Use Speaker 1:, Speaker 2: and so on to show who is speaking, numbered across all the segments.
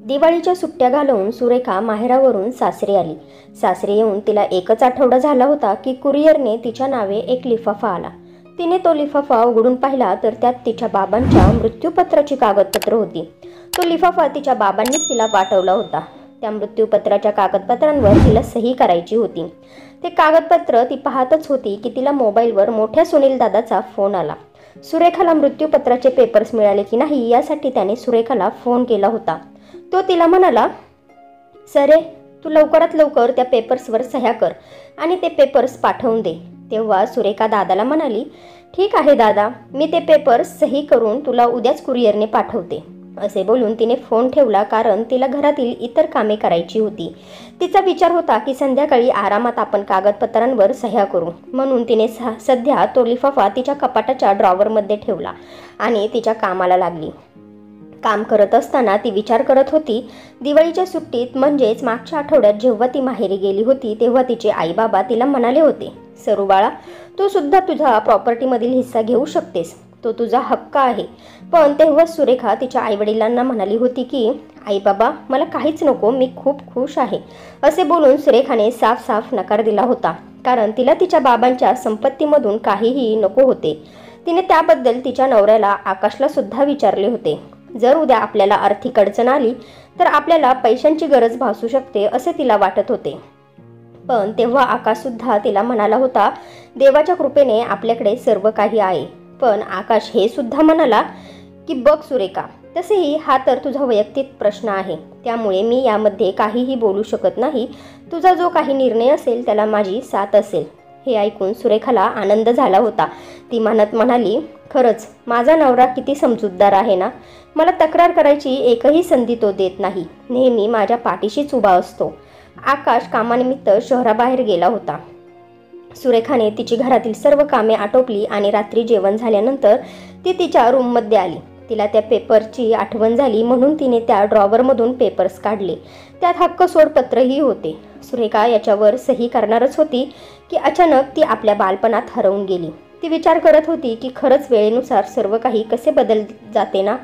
Speaker 1: दिवाळीच्या सुट्ट्या घालवून सुरेखा माहेरावरून सासरी आली. सासरी येऊन तिला एकच आठवडा झाला होता की कुरिअरने तिच्या नावे एक लिफाफा आला. तिने तो लिफाफा उघडून पाहिला तर त्यात तिच्या बाबांच्या मृत्यूपत्राची कागदपत्र होती. तो लिफाफा तिच्या बाबांनीच तिला पाठवला होता. त्या मृत्यूपत्राच्या कागदपत्रांवर तिला सही करायची होती. ते कागदपत्र ती पाहतच होती की तिला मोबाईलवर मोठ्या सुनील दादाचा फोन आला. सुरेखाला मृत्यूपत्राचे पेपर्स मिळाले की नाही यासाठी त्याने सुरेखाला फोन केला होता. तो तिला म्हणाला, सरे तू लवकरात लवकर त्या पेपर्सवर सह्या कर आणि ते पेपर्स पाठवून दे. तेव्हा सुरेखा दादाला म्हणाली, ठीक आहे दादा, मी ते पेपर्स सही करून तुला उद्याच कुरिअरने पाठवते. असे बोलून तिने फोन ठेवला, कारण तिला घरातील इतर कामे करायची होती. तिचा विचार होता की संध्याकाळी आरामात आपण कागदपत्रांवर सह्या करू. म्हणून तिने सध्या तो लिफाफा तिच्या कपाटाच्या ड्रॉवरमध्ये ठेवला आणि तिच्या कामाला लागली. काम करत असताना ती विचार करत होती, दिवाळीच्या सुट्टीत म्हणजेच मागच्या आठवड्यात जेव्हा ती माहेरी गेली होती तेव्हा तिचे आई बाबा तिला म्हणाले होते, सरू बाळा, तू सुद्धा तुझा प्रॉपर्टीमधील हिस्सा घेऊ शकतेस, तो तुझा हक्क आहे. पण तेव्हा सुरेखा तिच्या आईवडिलांना म्हणाली होती की आई बाबा मला काहीच नको, मी खूप खुश आहे. असे बोलून सुरेखाने साफ साफ नकार दिला होता, कारण तिला तिच्या बाबांच्या संपत्तीमधून काहीही नको होते. तिने त्याबद्दल तिच्या नवऱ्याला आकाशला सुद्धा विचारले होते. जर उद्या आपल्याला आर्थिक अडचण आली तर आपल्याला पैशांची गरज भासू शकते असे तिला वाटत होते. पण तेव्हा आकाशसुद्धा तिला म्हणाला होता, देवाच्या कृपेने आपल्याकडे सर्व काही आहे. पण आकाश हे सुद्धा म्हणाला की बघ सुरेखा, तसेही हा तर तुझा वैयक्तिक प्रश्न आहे, त्यामुळे मी यामध्ये काहीही बोलू शकत नाही. तुझा जो काही निर्णय असेल त्याला माझी साथ असेल. हे ऐकून सुरेखाला आनंद झाला होता. ती म्हणाली, खरंच माझा नवरा किती समजूतदार आहे ना. मला तक्रार करायची एकही संधी तो देत नाही, नेहमी माझ्या पाठीशीच उभा असतो. आकाश कामानिमित्त शहराबाहेर गेला होता. सुरेखाने तिची घरातील सर्व कामे आटोपली आणि रात्री जेवण झाल्यानंतर ती तिच्या रूममध्ये आली. तिला त्या पेपरची आठवण झाली म्हणून तिने त्या ड्रॉवरमधून पेपर्स काढले. त्यात हक्क सोडपत्रही होते. सुरेखा याच्यावर सही करणारच होती की अचानक ती आपल्या बालपणात हरवून गेली. ती विचार करत होती की खरंच वेळेनुसार सर्व काही कसे बदल जाते ना.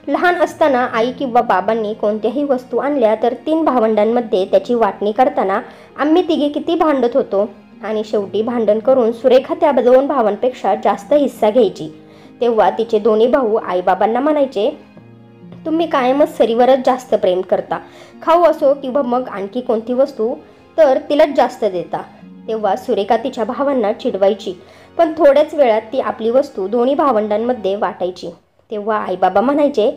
Speaker 1: लहान असताना आई किंवा बाबांनी कोणत्याही वस्तू आणल्या तर 3 भावंडांमध्ये त्याची वाटणी करताना आम्ही तिघे किती भांडत होतो, आणि शेवटी भांडण करून सुरेखा त्या 2 भावांपेक्षा जास्त हिस्सा घ्यायची. तेव्हा तिचे दोन्ही भाऊ आईबाबांना म्हणायचे, तुम्ही कायमच सरीवरच जास्त प्रेम करता, खाऊ असो किंवा मग आणखी कोणती वस्तू तर तिलाच जास्त देता. तेव्हा सुरेखा तिच्या भावांना चिडवायची, पण थोड्याच वेळात ती आपली वस्तू दोन्ही भावंडांमध्ये वाटायची. तेव्हा आईबाबा म्हणायचे,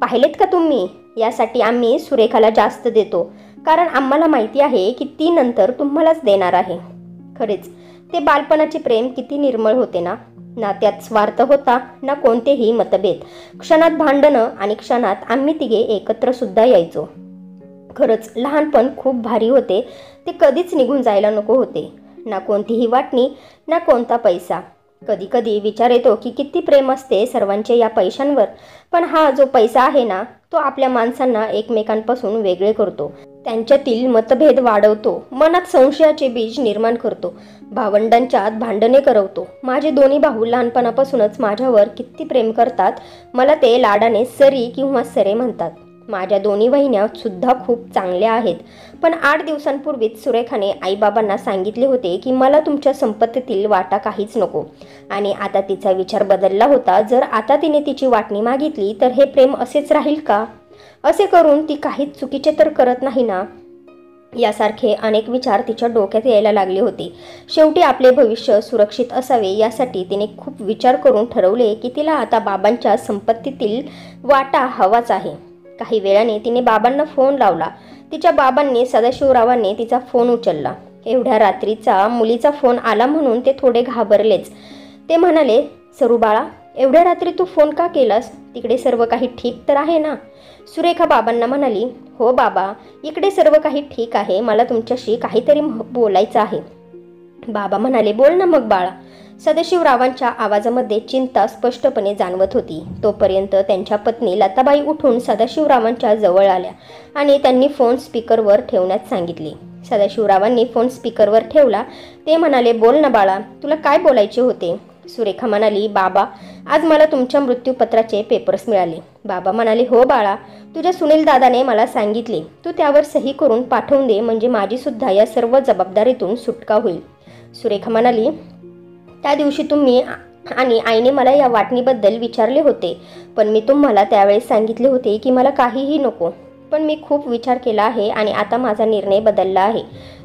Speaker 1: पाहिलेत का तुम्ही, यासाठी आम्ही सुरेखाला जास्त देतो, कारण आम्हाला माहिती आहे की ती नंतर तुम्हालाच देणार आहे. खरेच ते बालपणाचे प्रेम किती निर्मळ होते ना. ना त्यात स्वार्थ होता, ना कोणतेही मतभेद. क्षणात भांडणं आणि क्षणात आम्ही तिघे एकत्र सुद्धा यायचो. खरंच लहानपण खूप भारी होते. ते कधीच निघून जायला नको होते. ना कोणतीही वाटणी, ना कोणता पैसा. कधी कधी विचार येतो की किती प्रेम असते सर्वांचे या पैशांवर. पण हा जो पैसा आहे ना, तो आपल्या माणसांना एकमेकांपासून वेगळे करतो. त्यांच्यातील मतभेद वाढवतो, मनात संशयाचे बीज निर्माण करतो, भावंडांच्यात भांडणे करवतो. माझे दोन्ही भाऊ लहानपणापासूनच माझ्यावर किती प्रेम करतात. मला ते लाडाने सरी किंवा सरे म्हणतात. माझ्या दोन्ही वहिन्या सुद्धा खूप चांगल्या आहेत. पण 8 दिवसांपूर्वीच सुरेखाने आईबाबांना सांगितले होते की मला तुमच्या संपत्तीतील वाटा काहीच नको. आणि आता तिचा विचार बदलला होता. जर आता तिने तिची वाटणी मागितली तर हे प्रेम असेच राहील का? असे करून ती काहीच चुकीचे तर करत नाही ना. यासारखे अनेक विचार तिच्या डोक्यात यायला लागले होते. शेवटी आपले भविष्य सुरक्षित असावे यासाठी तिने खूप विचार करून ठरवले की तिला आता बाबांच्या संपत्तीतील वाटा हवाच आहे. काही वेळाने तिने बाबांना फोन लावला. तिच्या बाबांनी सदाशिवरावांनी तिचा फोन उचलला. एवढ्या रात्रीचा मुलीचा फोन आला म्हणून ते थोडे घाबरलेच. ते म्हणाले, सरू बाळा, एवढ्या रात्री तू फोन का केलास? तिकडे सर्व काही ठीक तर आहे ना? सुरेखा बाबांना म्हणाली, हो बाबा, इकडे सर्व काही ठीक आहे. मला तुमच्याशी काहीतरी बोलायचं आहे. बाबा म्हणाले, बोल ना मग बाळा. सदाशिवरावांच्या आवाजामध्ये चिंता स्पष्टपणे जाणवत होती. तोपर्यंत त्यांच्या पत्नी लताबाई उठून सदाशिवरावांच्या जवळ आल्या आणि त्यांनी फोन स्पीकरवर ठेवण्यास सांगितले. सदाशिवरावांनी फोन स्पीकरवर ठेवला. ते म्हणाले, बोल ना बाळा, तुला काय बोलायचे होते? सुरेखा म्हणाली, बाबा आज मला तुमच्या मृत्यूपत्राचे पेपर्स मिळाले. बाबा म्हणाले, हो बाळा, तुझ्या सुनील दादाने मला सांगितले, तू त्यावर सही करून पाठवून दे, म्हणजे माझी सुद्धा या सर्व जबाबदारीतून सुटका होईल. सुरेखा म्हणाली, त्या दिवशी तुम्ही आणि आईने मला या वाटणीबद्दल विचारले होते, पण मी तुम्हाला त्यावेळेस सांगितले होते की मला काहीही नको. पण मी खूप विचार केला आहे आणि आता माझा निर्णय बदलला आहे.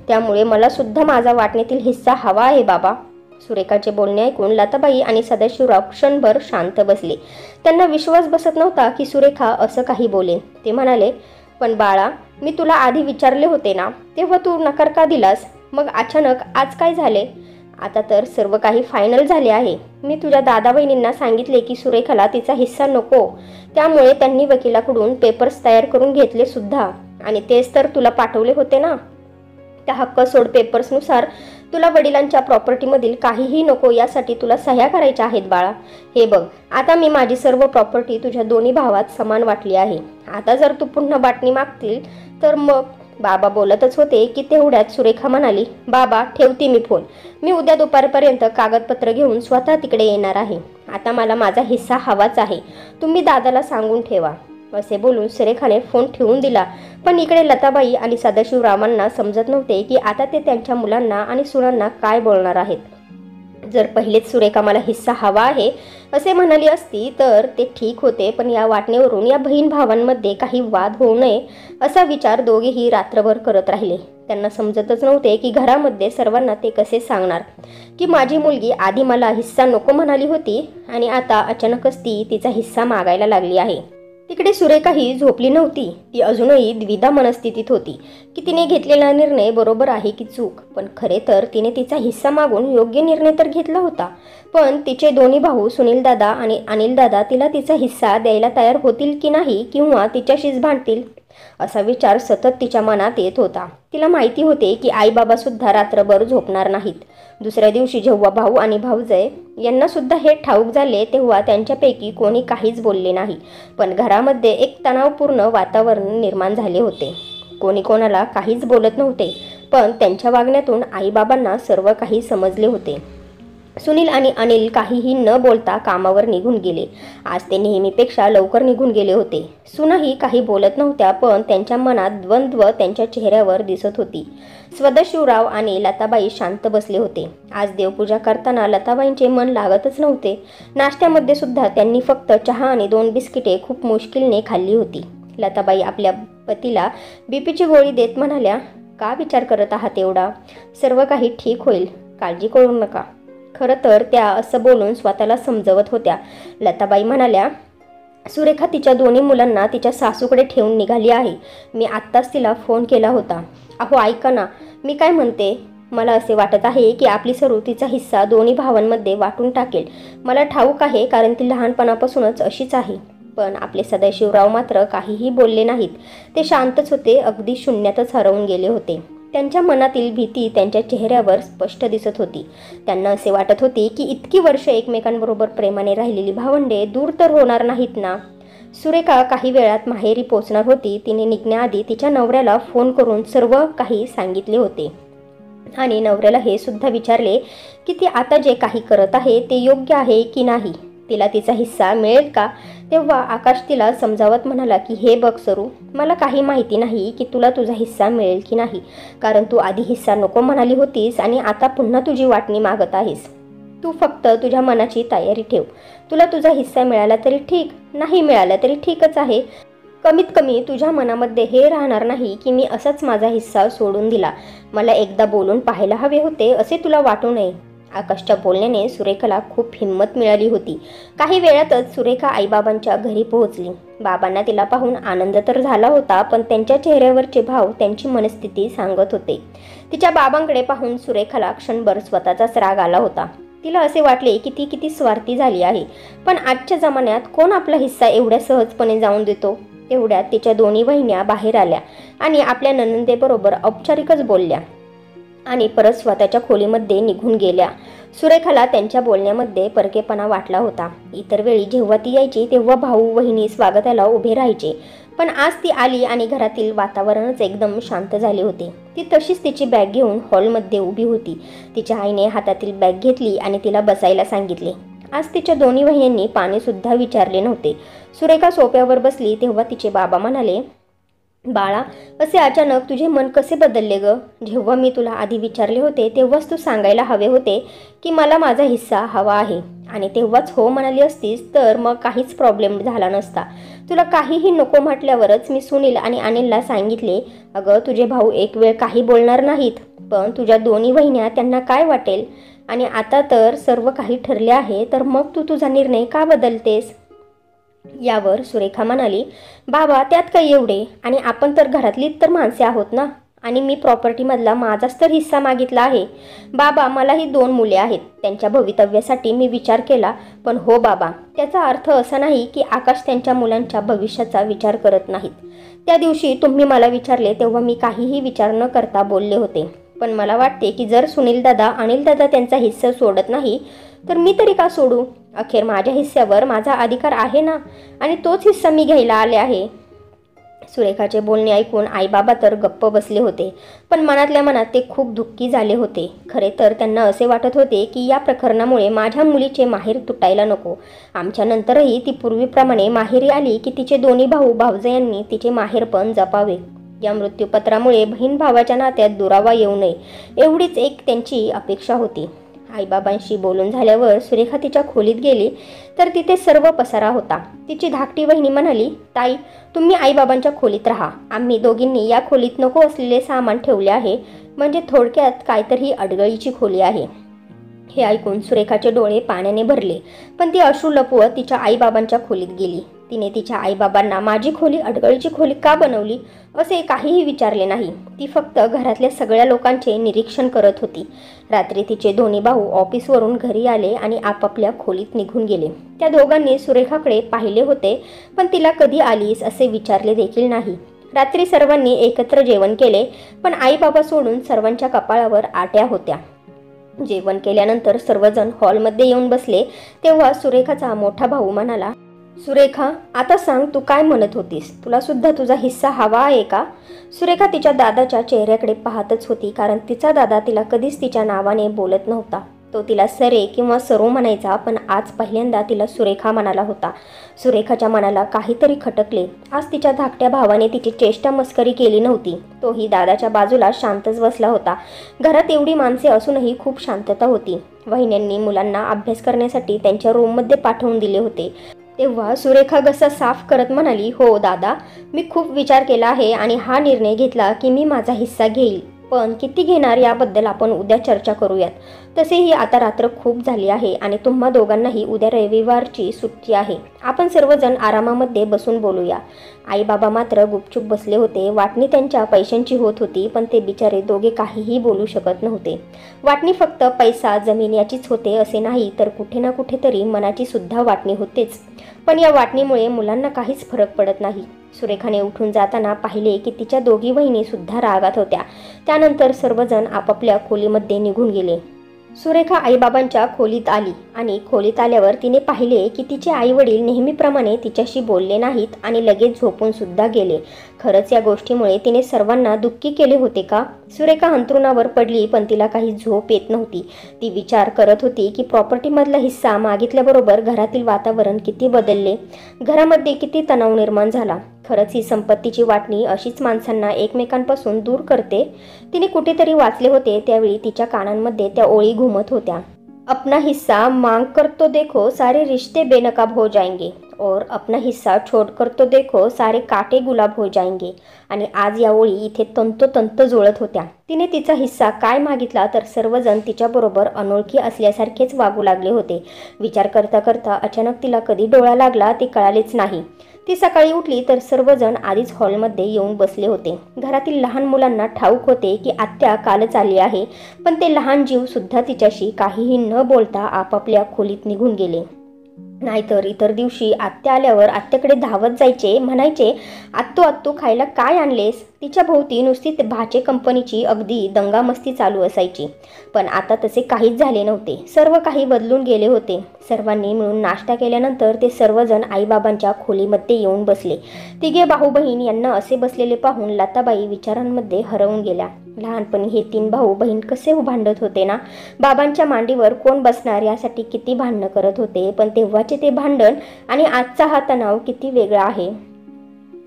Speaker 1: त्यामुळे मला सुद्धा माझा वाटणीतील हिस्सा हवा आहे बाबा. सुरेखाचे बोलणे ऐकून लताबाई आणि सदाशिवराव क्षणभर शांत बसले. त्यांना विश्वास बसत नव्हता की सुरेखा असं काही बोलेल. ते म्हणाले, पण बाळा, मी तुला आधी विचारले होते ना, तेव्हा तू नकार का दिलास? मग अचानक आज काय झाले? आता तर सर्व काही फायनल झाले आहे. मी तुझ्या दादा बहिणींना सांगितले की सुरेखाला तिचा हिस्सा नको, त्यामुळे त्यांनी वकिलाकडून पेपर्स तयार करून घेतले सुद्धा, आणि तेच तर तुला पाठवले होते ना. त्या हक्क सोड पेपर्सनुसार तुला वडिलांच्या प्रॉपर्टीमधील काहीही नको यासाठी तुला सह्या करायच्या आहेत बाळा. हे बघ, आता मी माझी सर्व प्रॉपर्टी तुझ्या दोन्ही भावात समान वाटली आहे. आता जर तू पुन्हा वाटणी मागतील तर मग. बाबा बोलतच होते की तेवढ्यात सुरेखा म्हणाली, बाबा ठेवते मी फोन. मी उद्या दुपारपर्यंत कागदपत्र घेऊन स्वतः तिकडे येणार आहे. आता मला माझा हिस्सा हवाच आहे. तुम्ही दादाला सांगून ठेवा. असे बोलून सुरेखाने फोन ठेवून दिला. पण इकडे लताबाई आणि सदाशिवरावांना समजत नव्हते की आता ते त्यांच्या मुलांना आणि सुनांना काय बोलणार आहेत. जर पहिलेच सुरेखा मला हिस्सा हवा आहे असे म्हणाली असती तर ते ठीक होते, पण या वाटणीवरून या बहीण भावांमध्ये काही वाद होऊ नये असा विचार दोघेही रात्रभर करत राहिले. त्यांना समजतच नव्हते की घरामध्ये सर्वांना ते कसे सांगणार की माझी मुलगी आधी मला हिस्सा नको म्हणाली होती आणि आता अचानकच ती तिचा हिस्सा मागायला लागली आहे. तिकडे सुरेखा ही झोपली नव्हती. ती अजूनही द्विधा मनस्थितीत होती की तिने घेतलेला निर्णय बरोबर आहे की चूक. पण खरे तर तिने तिचा हिस्सा मागून योग्य निर्णय तर घेतला होता. पण तिचे दोन्ही भाऊ सुनील दादा आणि अनिल दादा तिला तिचा हिस्सा द्यायला तयार होतील की नाही, किंवा तिच्याशीच भांडतील असा विचार सतत तिच्या मनात येत होता. तिला माहिती होते की आई बाबा सुद्धा रात्रभर झोपणार नाहीत. दुसऱ्या दिवशी जेव्हा भाऊ आणि भाऊजय यांना सुद्धा हे ठाऊक झाले तेव्हा त्यांच्यापैकी कोणी काहीच बोलले नाही. पण घरामध्ये एक तणावपूर्ण वातावरण निर्माण झाले होते. कोणी कोणाला काहीच बोलत नव्हते, पण त्यांच्या वागण्यातून आईबाबांना सर्व काही समजले होते. सुनील आणि अनिल काहीही न बोलता कामावर निघून गेले. आज ते नेहमीपेक्षा लवकर निघून गेले होते. सुनाही काही बोलत नव्हत्या, पण त्यांच्या मनात द्वंद्व त्यांच्या चेहऱ्यावर दिसत होती. सदाशिवराव आणि लताबाई शांत बसले होते. आज देवपूजा करताना लताबाईंचे मन लागतच नव्हते. नाश्त्यामध्ये सुद्धा त्यांनी फक्त चहा आणि 2 बिस्किटे खूप मुश्किलने खाल्ली होती. लताबाई आपल्या पतीला बीपीची गोळी देत म्हणाल्या, का विचार करत आहात एवढा? सर्व काही ठीक होईल, काळजी करू नका. खरं तर त्या असं बोलून स्वतःला समजवत होत्या. लताबाई म्हणाल्या, सुरेखा तिच्या दोन्ही मुलांना तिच्या सासूकडे ठेवून निघाली आहे. मी आत्ताच तिला फोन केला होता. अहो ऐका ना, मी काय म्हणते, मला असे वाटत आहे की आपली सरू तिचा हिस्सा दोन्ही भावांमध्ये वाटून टाकेल. मला ठाऊक आहे, कारण ती लहानपणापासूनच अशीच आहे. पण आपले सदाशिवराव मात्र काहीही बोलले नाहीत. ते शांतच होते, अगदी शून्यातच हरवून गेले होते. त्यांच्या मनातील भीती त्यांच्या चेहऱ्यावर स्पष्ट दिसत होती. त्यांना असे वाटत होते की इतकी वर्ष एकमेकांबरोबर प्रेमाने राहिलेली भावंडे दूर तर होणार नाहीत ना. सुरेखा काही वेळात माहेरी पोचणार होती. तिने निघण्याआधी तिच्या नवऱ्याला फोन करून सर्व काही सांगितले होते आणि नवऱ्याला हे सुद्धा विचारले की ती आता जे काही करत आहे ते योग्य आहे की नाही, तिला तिचा हिस्सा मिळेल का. तेव्हा आकाश तिला समजावत म्हणाला की हे बघ सरू, मला काही माहिती नाही की तुला तुझा हिस्सा मिळेल की नाही, कारण तू आधी हिस्सा नको म्हणाली होतीस आणि आता पुन्हा तुझी वाटणी मागत आहेस. तू फक्त तुझ्या मनाची तयारी ठेव. तुला तुझा हिस्सा मिळाला तरी ठीक, नाही मिळाला तरी ठीकच आहे. कमीत कमी तुझ्या मनामध्ये हे राहणार नाही की मी असाच माझा हिस्सा सोडून दिला, मला एकदा बोलून पाहायला हवे होते असे तुला वाटू नये. आकाशच्या बोलण्याने सुरेखाला खूप हिंमत मिळाली होती. काही वेळातच सुरेखा आईबाबांच्या घरी पोहोचली. बाबांना तिला पाहून आनंद तर झाला होता, पण त्यांच्या चेहऱ्यावरचे भाव त्यांची मनस्थिती सांगत होते. तिच्या बाबांकडे पाहून सुरेखाला क्षणभर स्वतःचाच राग आला होता. तिला असे वाटले की ती किती स्वार्थी झाली आहे. पण आजच्या जमान्यात कोण आपला हिस्सा एवढ्या सहजपणे जाऊन देतो. तेवढ्यात तिच्या दोन्ही वहिन्या बाहेर आल्या आणि आपल्या ननंदेबरोबर औपचारिकच बोलल्या आणि परत स्वतःच्या खोलीमध्ये निघून गेल्या. सुरेखाला त्यांच्या बोलण्यामध्ये परकेपणा वाटला होता. इतर वेळी जेव्हा ती यायची तेव्हा भाऊ वहिनी स्वागताला उभे राहायचे, पण आज ती आली आणि घरातील वातावरणच एकदम शांत झाले होते. ती तशीच तिची बॅग घेऊन हॉलमध्ये उभी होती. तिच्या आईने हातातील बॅग घेतली आणि तिला बसायला सांगितले. आज तिच्या दोन्ही वहिन्यांनी पाणीसुद्धा विचारले नव्हते. सुरेखा सोफ्यावर बसली तेव्हा तिचे बाबा म्हणाले, बाळा, असे अचानक तुझे मन कसे बदलले ग? जेव्हा मी तुला आधी विचारले होते तेव्हाच तू सांगायला हवे होते की मला माझा हिस्सा हवा आहे, आणि तेव्हाच हो म्हणाली असतीस तर मग काहीच प्रॉब्लेम झाला नसता. तुला काहीही नको म्हटल्यावरच मी सुनील आणि अनिलला सांगितले, अगं तुझे भाऊ एक वेळ काही बोलणार नाहीत, पण तुझ्या दोन्ही वहिन्या त्यांना काय वाटेल? आणि आता तर सर्व काही ठरले आहे, तर मग तू तुझा निर्णय का बदलतेस? यावर सुरेखा म्हणाली, बाबा त्यात काही एवढे, आणि आपण तर घरातलीच तर माणसे आहोत ना, आणि मी प्रॉपर्टीमधला माझाच तर हिस्सा मागितला आहे. बाबा मलाही 2 मुले आहेत, त्यांच्या भवितव्यासाठी मी विचार केला. पण हो बाबा, त्याचा अर्थ असा नाही की आकाश त्यांच्या मुलांच्या भविष्याचा विचार करत नाहीत. त्या दिवशी तुम्ही मला विचारले तेव्हा मी काहीही विचार न करता बोलले होते. पण मला वाटते की जर सुनील दादा अनिल दादा त्यांचा हिस्सा सोडत नाही तर मी तरी का सोडू? अखेर माझ्या हिस्स्यावर माझा अधिकार आहे ना, आणि तोच हिस्सा मी घ्यायला आले आहे. सुरेखाचे बोलणे ऐकून आईबाबा तर गप्प बसले होते, पण मनातल्या मनात ते खूप दुःखी झाले होते. खरे तर त्यांना असे वाटत होते की या प्रकरणामुळे माझ्या मुलीचे माहेर तुटायला नको. आमच्या नंतरही ती पूर्वीप्रमाणे माहेरी आली की तिचे दोन्ही भाऊ भावजयांनी तिचे माहेरपण जपावे. या मृत्यूपत्रामुळे बहीण भावाच्या नात्यात दुरावा येऊ नये, एवढीच एक त्यांची अपेक्षा होती. आईबाबांशी बोलून झाल्यावर सुरेखा तिच्या खोलीत गेली तर तिथे सर्व पसारा होता. तिची धाकटी वहिनी म्हणाली, ताई तुम्ही आईबाबांच्या खोलीत राहा, आम्ही दोघींनी या खोलीत नको असलेले सामान ठेवले आहे, म्हणजे थोडक्यात काहीतरी अडगळीची खोली आहे. हे ऐकून सुरेखाचे डोळे पाण्याने भरले, पण ती अश्रू लपवत तिच्या आईबाबांच्या खोलीत गेली. तिने तिच्या आईबाबांना माझी खोली अडगळीची खोली का बनवली असे काहीही विचारले नाही. ती फक्त घरातल्या सगळ्या लोकांचे निरीक्षण करत होती. रात्री तिचे दोन्ही भाऊ ऑफिसवरून घरी आले आणि आपापल्या खोलीत निघून गेले. त्या दोघांनी सुरेखाकडे पाहिले होते, पण तिला कधी आलीस असे विचारले देखील नाही. रात्री सर्वांनी एकत्र जेवण केले, पण आईबाबा सोडून सर्वांच्या कपाळावर आट्या होत्या. जेवण केल्यानंतर सर्वजण हॉलमध्ये येऊन बसले तेव्हा सुरेखाचा मोठा भाऊ म्हणाला, सुरेखा आता सांग, तू काय म्हणत होतीस? तुला सुद्धा तुझा हिस्सा हवा आहे का? सुरेखा तिच्या दादाच्या चेहऱ्याकडे पाहतच होती, कारण तिचा दादा तिला कधीच तिच्या नावाने बोलत नव्हता. तो तिला सरे किंवा सरू म्हणायचा, पण आज पहिल्यांदा तिला सुरेखा म्हणाला होता. सुरेखाच्या मनाला काहीतरी खटकले. आज तिच्या धाकट्या भावाने तिची चेष्टा मस्करी केली नव्हती. तोही दादाच्या बाजूला शांतच बसला होता. घरात एवढी माणसे असूनही खूप शांतता होती. वहिन्यांनी मुलांना अभ्यास करण्यासाठी त्यांच्या रूममध्ये पाठवून दिले होते. तेव्हा सुरेखा घसा साफ करत म्हणाली, हो दादा, मी खूप विचार केला आहे आणि हा निर्णय घेतला की मी माझा हिस्सा घेईल, पण किती घेणार याबद्दल आपण उद्या चर्चा करूयात. तसेही आता रात्र खूप झाली आहे आणि तुम्हा दोघांनाही उद्या रविवारची सुट्टी आहे. आपण सर्वजण आरामामध्ये बसून बोलूया. आई बाबा मात्र गुपचूप बसले होते. वाटणी त्यांच्या पैशांची होत होती, पण ते बिचारे दोघे काहीही बोलू शकत नव्हते. वाटणी फक्त पैसा जमीन याचीच होते असे नाही, तर कुठे ना कुठेतरी मनाची सुद्धा वाटणी होतेच. पण या वाटणीमुळे मुलांना काहीच फरक पडत नाही. सुरेखाने उठून जाताना पाहिले की तिच्या दोघी बहिणी सुद्धा रागात होत्या. त्यानंतर सर्वजण आपापल्या खोलीमध्ये निघून गेले. सुरेखा आईबाबांच्या खोलीत आली आणि खोलीत आल्यावर तिने पाहिले की तिचे आई वडील नेहमीप्रमाणे तिच्याशी बोलले नाहीत आणि लगेच झोपून सुद्धा गेले. खरंच या गोष्टीमुळे तिने सर्वांना दुःखी केले होते का? सुरेखा अंथरुणावर पडली, पण तिला काही झोप येत नव्हती. ती विचार करत होती की प्रॉपर्टीमधला हिस्सा मागितल्याबरोबर घरातील वातावरण किती बदलले, घरामध्ये किती तणाव निर्माण झाला. खरंच ही संपत्तीची वाटणी अशीच माणसांना एकमेकांपासून दूर करते. तिने कुठेतरी वाचले होते, त्यावेळी तिच्या कानांमध्ये त्या ओळी घुमत होत्या. अपना हिस्सा मांग कर तो देखो सारे रिश्ते बेनकाब हो जाएंगे, और अपना हिस्सा छोड़कर तो देखो सारे काटे गुलाब हो जाएंगे. आणि आज या ओळी इथे तंतोतंत जुळत होत्या. तिने तिचा हिस्सा काय मागितला तर सर्वजण तिच्याबरोबर अनोळखी असल्यासारखेच वागू लागले होते. विचार करता करता अचानक तिला कधी डोळा लागला ते कळालेच नाही. ती सकाळी उठली तर सर्वजण आधीच हॉलमध्ये येऊन बसले होते. घरातील लहान मुलांना ठाऊक होते की आत्या कालच आली आहे, पण ते लहान जीव सुद्धा तिच्याशी काहीही न बोलता आपापल्या खोलीत निघून गेले. नाहीतर इतर दिवशी आत्या आल्यावर आत्याकडे धावत जायचे, म्हणायचे, आत्तू आत्तू खायला काय आणलेस? तिच्या भोवती नुसती भाचे कंपनीची अगदी दंगामस्ती चालू असायची. पण आता तसे काहीच झाले नव्हते. सर्व काही बदलून गेले होते. सर्वांनी मिळून नाश्ता केल्यानंतर ते सर्वजण आईबाबांच्या खोलीमध्ये येऊन बसले. तिघे भाऊ बहीण यांना असे बसलेले पाहून लताबाई विचारांमध्ये हरवून गेल्या. लहानपणी हे 3 भाऊ बहीण कसे भांडत होते ना, बाबांच्या मांडीवर कोण बसणार यासाठी किती भांडणं करत होते. पण तेव्हाचे ते भांडण आणि आजचा हा तणाव किती वेगळा आहे.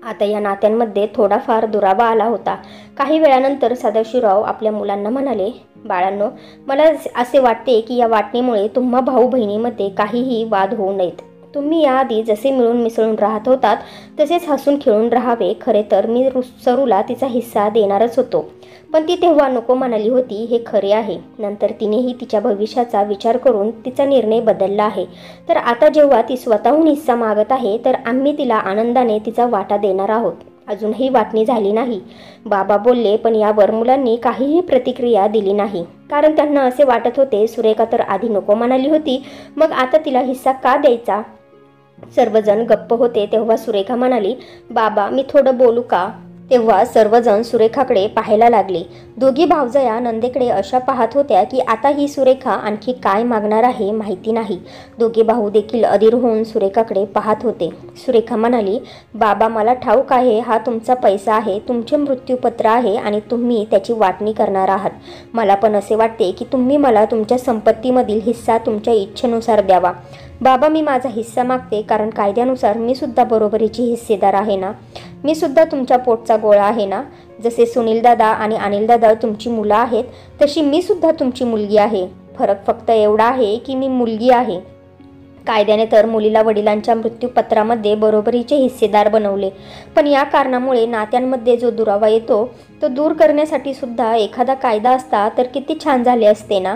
Speaker 1: आता या नात्यांमध्ये थोडाफार दुरावा आला होता. काही वेळानंतर सदाशिवराव आपल्या मुलांना म्हणाले, बाळांनो, मला असे वाटते की या वाटणीमुळे तुम्हा भाऊ बहिणीमध्ये काहीही वाद होऊ नयेत. तुम्ही याआधी जसे मिळून मिसळून राहत होतात तसेच हसून खेळून राहावे. खरे तर मी सरूला तिचा हिस्सा देणारच होतो, पण ती तेव्हा नको म्हणाली होती, हे खरे आहे. नंतर तिनेही तिच्या भविष्याचा विचार करून तिचा निर्णय बदलला आहे. तर आता जेव्हा ती स्वतःहून हिस्सा मागत आहे तर आम्ही तिला आनंदाने तिचा वाटा देणार आहोत. अजूनही वाटणी झाली नाही, बाबा बोलले. पण यावर मुलांनी काहीही प्रतिक्रिया दिली नाही, कारण त्यांना असे वाटत होते, सुरेखा तर आधी नको म्हणाली होती, मग आता तिला हिस्सा का द्यायचा? सर्वजण गप्प होते. तेव्हा सुरेखा म्हणाली, बाबा मी थोडं बोलू का? तेव्हा सर्वजण सुरेखाकडे पाहायला लागले. दोघी भावजया नंदेकडे अशा पाहत होत्या की आता ही सुरेखा आणखी काय मागणार आहे माहिती नाही. दोघे भाऊ देखील अधीर होऊन सुरेखाकडे पाहत होते. सुरेखा म्हणाली, बाबा मला ठाऊक आहे, हा तुमचा पैसा आहे, तुमचे मृत्यूपत्र आहे आणि तुम्ही त्याची वाटणी करणार आहात. मला पण असे वाटते की तुम्ही मला तुमच्या संपत्तीमधील हिस्सा तुमच्या इच्छेनुसार द्यावा. बाबा मी माझा हिस्सा मागते, कारण कायद्यानुसार मी सुद्धा बरोबरीची हिस्सेदार आहे ना. मी सुद्धा तुमच्या पोटचा गोळा आहे ना. जसे सुनील दादा आणि अनिल दादा तुमची मुलं आहेत, तशी मी सुद्धा तुमची मुलगी आहे. फरक फक्त एवढा आहे की मी मुलगी आहे. कायद्याने तर मुलीला वडिलांच्या मृत्यूपत्रामध्ये बरोबरीचे हिस्सेदार बनवले, पण या कारणामुळे नात्यांमध्ये जो दुरावा येतो तो दूर करण्यासाठी सुद्धा एखादा कायदा असता तर किती छान झाले असते ना.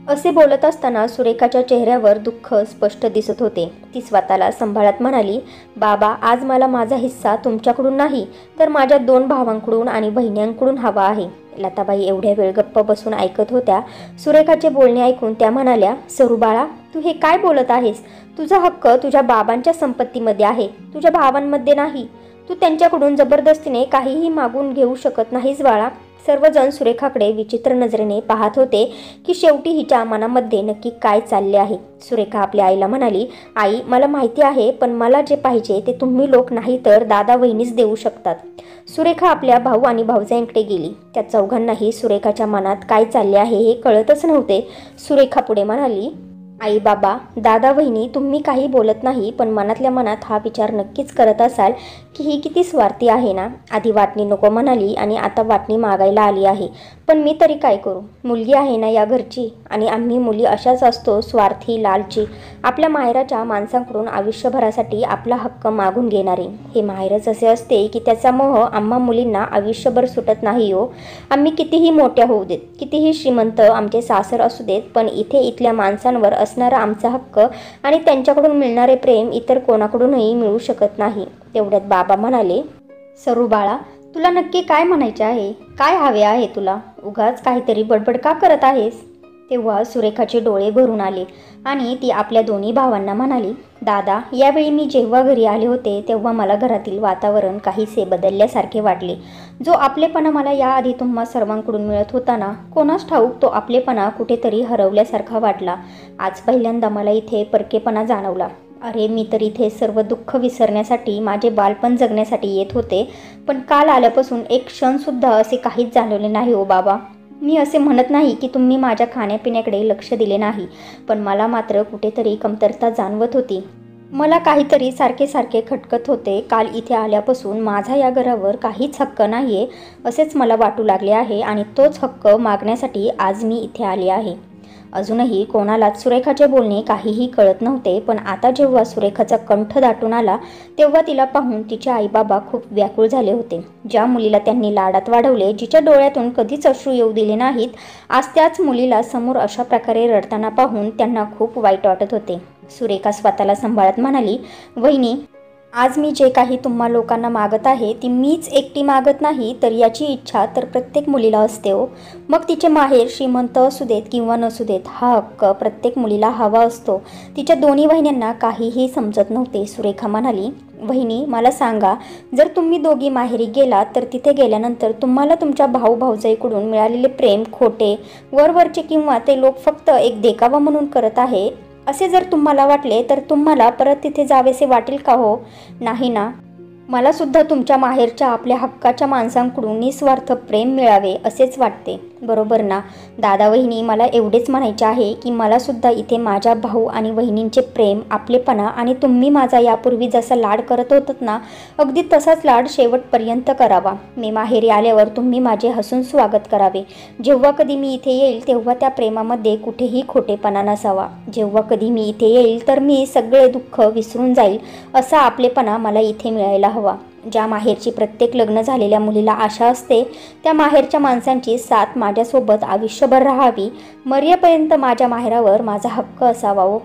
Speaker 1: असे बोलत असताना सुरेखाच्या चेहऱ्यावर दुःख स्पष्ट दिसत होते. ती स्वतःला सांभाळत म्हणाली, बाबा आज मला माझा हिस्सा तुमच्याकडून नाही तर माझ्या 2 भावांकडून आणि बहिण्यांकडून हवा आहे. लताबाई एवढ्या वेळ गप्प बसून ऐकत होत्या. सुरेखाचे बोलणे ऐकून त्या म्हणाल्या, सरू बाळा तू हे काय बोलत आहेस? तुझा हक्क तुझ्या बाबांच्या संपत्तीमध्ये आहे, तुझ्या भावांमध्ये नाही. तू त्यांच्याकडून जबरदस्तीने काहीही मागून घेऊ शकत नाहीस बाळा. सर्वजण सुरेखाकडे विचित्र नजरेने पाहत होते की शेवटी हिच्या मनामध्ये नक्की काय चालले आहे. सुरेखा आपल्या आईला म्हणाली, आई मला माहिती आहे, पण मला जे पाहिजे ते तुम्ही लोक नाही तर दादा वहिनीच देऊ शकतात. सुरेखा आपल्या भाऊ आणि भाऊजाईंकडे गेली. त्या चौघांनाही सुरेखाच्या मनात काय चालले आहे हे कळतच नव्हते. सुरेखा पुढे म्हणाली, आई बाबा दादा वहिनी तुम्ही काही बोलत नाही, पण मनातल्या मनात हा विचार नक्कीच करत असाल की ही किती स्वार्थी आहे ना. आधी वाटणी नको म्हणाली आणि आता वाटणी मागायला आली आहे. पण मी तरी काय करू? मुलगी आहे ना या घरची, आणि आम्ही मुली अशाच असतो, स्वार्थी, लालची, आपल्या माहेराच्या माणसांकडून आयुष्यभरासाठी आपला हक्क मागून घेणारे. हे माहेरच असे असते की त्याचा मोह आम्हा मुलींना आयुष्यभर सुटत नाही हो. आम्ही कितीही मोठ्या होऊ देत, कितीही श्रीमंत आमचे सासर असू देत, पण इथे इथल्या माणसांवर असणारा आमचा हक्क आणि त्यांच्याकडून मिळणारे प्रेम इतर कोणाकडूनही मिळू शकत नाही. तेवढ्यात बाबा म्हणाले, सरू बाळा तुला नक्की काय म्हणायचे आहे? काय हवे आहे तुला? उगाच काहीतरी बडबड का करत आहेस? तेव्हा सुरेखाचे डोळे भरून आले आणि ती आपल्या दोन्ही भावांना म्हणाली, दादा यावेळी मी जेव्हा घरी आले होते तेव्हा मला घरातील वातावरण काहीसे बदलल्यासारखे वाटले. जो आपलेपणा मला याआधी तुम्हा सर्वांकडून मिळत होता ना, कोणास ठाऊक तो आपलेपणा कुठेतरी हरवल्यासारखा वाटला. आज पहिल्यांदा मला इथे परकेपणा जाणवला. अरे मी तर इथे सर्व दुःख विसरण्यासाठी, माझे बालपण जगण्यासाठी येत होते, पण काल आल्यापासून एक क्षणसुद्धा असे काहीच जाणवले नाही हो बाबा. मी असे म्हणत नाही की तुम्ही माझ्या खाण्यापिण्याकडे लक्ष दिले नाही, पण मला मात्र कुठेतरी कमतरता जाणवत होती. मला काहीतरी सारखे सारखे खटकत होते. काल इथे आल्यापासून माझा या घरावर काहीच हक्क नाही आहे असेच मला वाटू लागले आहे, आणि तोच हक्क मागण्यासाठी आज मी इथे आले आहे. अजूनही कोणालाच सुरेखाचे बोलणे काहीही कळत नव्हते, पण आता जेव्हा सुरेखाचा कंठ दाटून आला तेव्हा तिला पाहून तिचे आईबाबा खूप व्याकुळ झाले होते. ज्या मुलीला त्यांनी लाडात वाढवले, जिच्या डोळ्यातून कधीच अश्रू येऊ दिले नाहीत, आज त्याच मुलीला समोर अशा प्रकारे रडताना पाहून त्यांना खूप वाईट वाटत होते. सुरेखा स्वतःला सांभाळत म्हणाली, वहिनी आज मी जे काही तुम्हा लोकांना मागत आहे ती मीच एकटी मागत नाही, तर याची इच्छा तर प्रत्येक मुलीला असते हो. मग तिचे माहेर श्रीमंत असू देत किंवा नसू देत, हा हक्क प्रत्येक मुलीला हवा असतो. तिच्या दोन्ही वहिन्यांना काहीही समजत नव्हते. सुरेखा म्हणाली, वहिनी मला सांगा, जर तुम्ही दोघी माहेरी गेलात तर तिथे गेल्यानंतर तुम्हाला तुमच्या भाऊ भाऊजाईकडून मिळालेले प्रेम खोटे, वरवरचे किंवा ते लोक फक्त एक देखावा म्हणून करत आहे असे जर तुम्हाला वाटले तर तुम्हाला परत तिथे जावेसे वाटेल का हो? नाही ना. मला सुद्धा तुमच्या माहेरच्या आपल्या हक्काच्या माणसांकडून निस्वार्थ प्रेम मिळावे असेच वाटते, बरोबर ना? दादा वहिनी, मला एवढेच म्हणायचे आहे की मला सुद्धा इथे माझ्या भाऊ आणि वहिनींचे प्रेम, आपलेपणा आणि तुम्ही माझा यापूर्वी जसा लाड करत होतात ना, अगदी तसाच लाड शेवटपर्यंत करावा. मी माहेरी आल्यावर तुम्ही माझे हसून स्वागत करावे. जेव्हा कधी मी इथे येईल तेव्हा त्या प्रेमामध्ये कुठेही खोटेपणा नसावा. जेव्हा कधी मी इथे येईल तर मी सगळे दुःख विसरून जाईल असा आपलेपणा मला इथे मिळायला हवा. ज्या माहेरची प्रत्येक लग्न झालेल्या मुलीला आशा असते त्या माहेरच्या माणसांची साथ माझ्यासोबत आयुष्यभर राहावी, मरेपर्यंत माझ्या माहेरावर माझा हक्क असावा हो.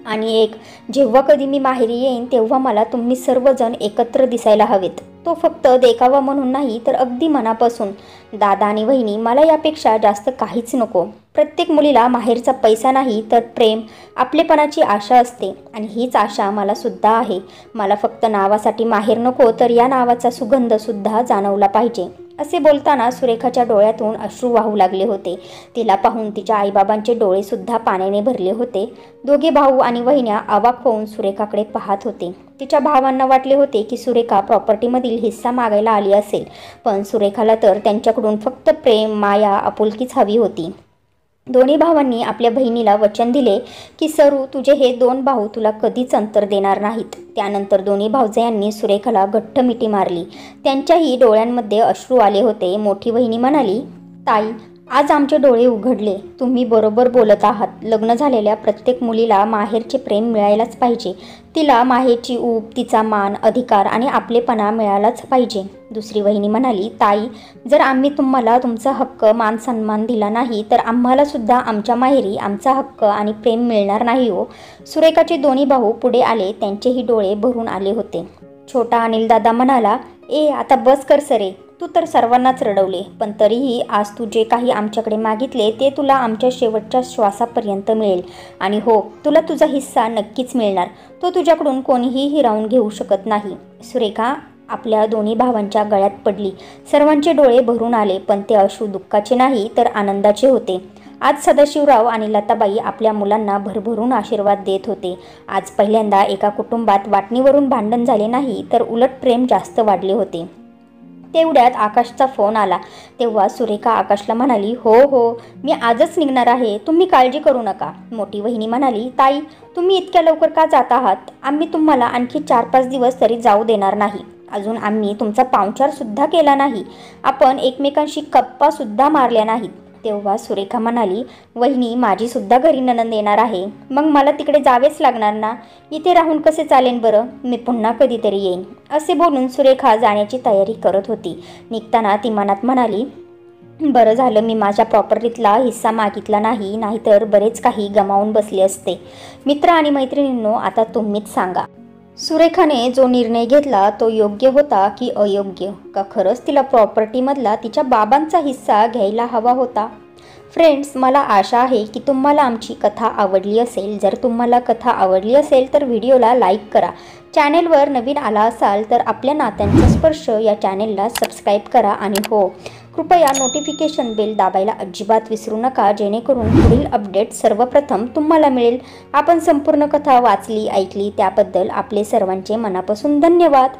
Speaker 1: आणि जेव्हा कधी मी माहेरी येईन तेव्हा मला तुम्ही सर्वजण एकत्र दिसायला हवेत. तो फक्त देखावा म्हणून नाही तर अगदी मनापासून. दादा आणि वहिनी, मला यापेक्षा जास्त काहीच नको. प्रत्येक मुलीला माहेरचा पैसा नाही तर प्रेम, आपलेपणाची आशा असते आणि हीच आशा मला सुद्धा आहे. मला फक्त नावासाठी माहेर नको, तर या नावाचा सुगंध सुद्धा जाणवला पाहिजे. असे बोलताना सुरेखाच्या डोळ्यातून अश्रू वाहू लागले होते. तिला पाहून तिच्या आईबाबांचे डोळे सुद्धा पाण्याने भरले होते. दोघे भाऊ आणि वहिन्या अवाक होऊन सुरेखाकडे पाहत होते. तिच्या भावांना वाटले होते की सुरेखा प्रॉपर्टीमधील हिस्सा मागायला आली असेल, पण सुरेखाला तर त्यांच्याकडून फक्त प्रेम, माया, आपुलकीच हवी होती. दोन्ही भावांनी आपल्या बहिणीला वचन दिले की सरू, तुझे हे दोन भाऊ तुला कधीच अंतर देणार नाहीत. त्यानंतर दोन्ही भावजयांनी सुरेखाला घट्ट मिठी मारली. त्यांच्याही डोळ्यांमध्ये अश्रू आले होते. मोठी वहिनी म्हणाली, ताई, आज आमचे डोळे उघडले. तुम्ही बरोबर बोलत आहात. लग्न झालेल्या प्रत्येक मुलीला माहेरचे प्रेम मिळायलाच पाहिजे. तिला माहेरची ऊब, तिचा मान, अधिकार आणि आपलेपणा मिळालाच पाहिजे. दुसरी वहिनी म्हणाली, ताई, जर आम्ही तुम्हाला तुमचा हक्क, मान सन्मान दिला नाही तर आम्हाला सुद्धा आमच्या माहेरी आमचा हक्क आणि प्रेम मिळणार नाही हो. सुरेखाचे दोन्ही भाऊ पुढे आले. त्यांचेही डोळे भरून आले होते. छोटा अनिल दादा म्हणाला, आता बस कर सरे, तू तर सर्वांनाच रडवले, पण तरीही आज तू जे काही आमच्याकडे मागितले ते तुला आमच्या शेवटच्या श्वासापर्यंत मिळेल. आणि हो, तुला तुझा हिस्सा नक्कीच मिळणार. तो तुझ्याकडून कोणीही हिरावून घेऊ शकत नाही. सुरेखा आपल्या दोन्ही भावांच्या गळ्यात पडली. सर्वांचे डोळे भरून आले, पण ते अश्रू दुःखाचे नाही तर आनंदाचे होते. आज सदाशिवराव आणि लताबाई आपल्या मुलांना भरभरून आशीर्वाद देत होते. आज पहिल्यांदा एका कुटुंबात वाटणीवरून भांडण झाले नाही तर उलट प्रेम जास्त वाढले होते. तेवढ्यात आकाशचा फोन आला. तेव्हा सुरेखा आकाशला म्हणाली, हो, मी आजच निघणार आहे, तुम्ही काळजी करू नका. मोठी वहिनी म्हणाली, ताई, तुम्ही इतक्या लवकर का जात आहात? आम्ही तुम्हाला आणखी 4-5 दिवस तरी जाऊ देणार नाही. अजून आम्ही तुमचा पाहुणचार सुद्धा केला नाही. आपण एकमेकांशी गप्पा सुद्धा मारल्या नाहीत. तेव्हा सुरेखा म्हणाली, वहिनी, माझी सुद्धा घरी नणंद येणार आहे. मग मला तिकडे जावेच लागणार ना. इथे राहून कसे चालेल बरं? मी पुन्हा कधीतरी येईन. असे बोलून सुरेखा जाण्याची तयारी करत होती. निघताना ती मनात म्हणाली, बरं झालं मी माझ्या प्रॉपर्टीतला हिस्सा मागितला नाही, नाहीतर बरेच काही गमावून बसले असते. मित्र आणि मैत्रिणींनो, आता तुम्हीच सांगा, सुरेखाने जो निर्णय घेतला तो योग्य होता की अयोग्य? का खरंच तिला प्रॉपर्टीमधला तिच्या बाबांचा हिस्सा घ्यायला हवा होता? फ्रेंड्स, मला आशा आहे की तुम्हाला आमची कथा आवडली असेल. जर तुम्हाला कथा आवडली असेल तर व्हिडिओला लाईक करा. चॅनेलवर नवीन आला असाल तर आपल्या नात्यांचा स्पर्श या चॅनेलला सबस्क्राईब करा. आणि हो, कृपया नोटिफिकेशन बेल दाबायला अजिबात विसरू नका, जेणेकरून पुढील अपडेट सर्वप्रथम तुम्हाला मिळेल. आपण संपूर्ण कथा वाचली, ऐकली त्याबद्दल आपले सर्वांचे मनापासून धन्यवाद.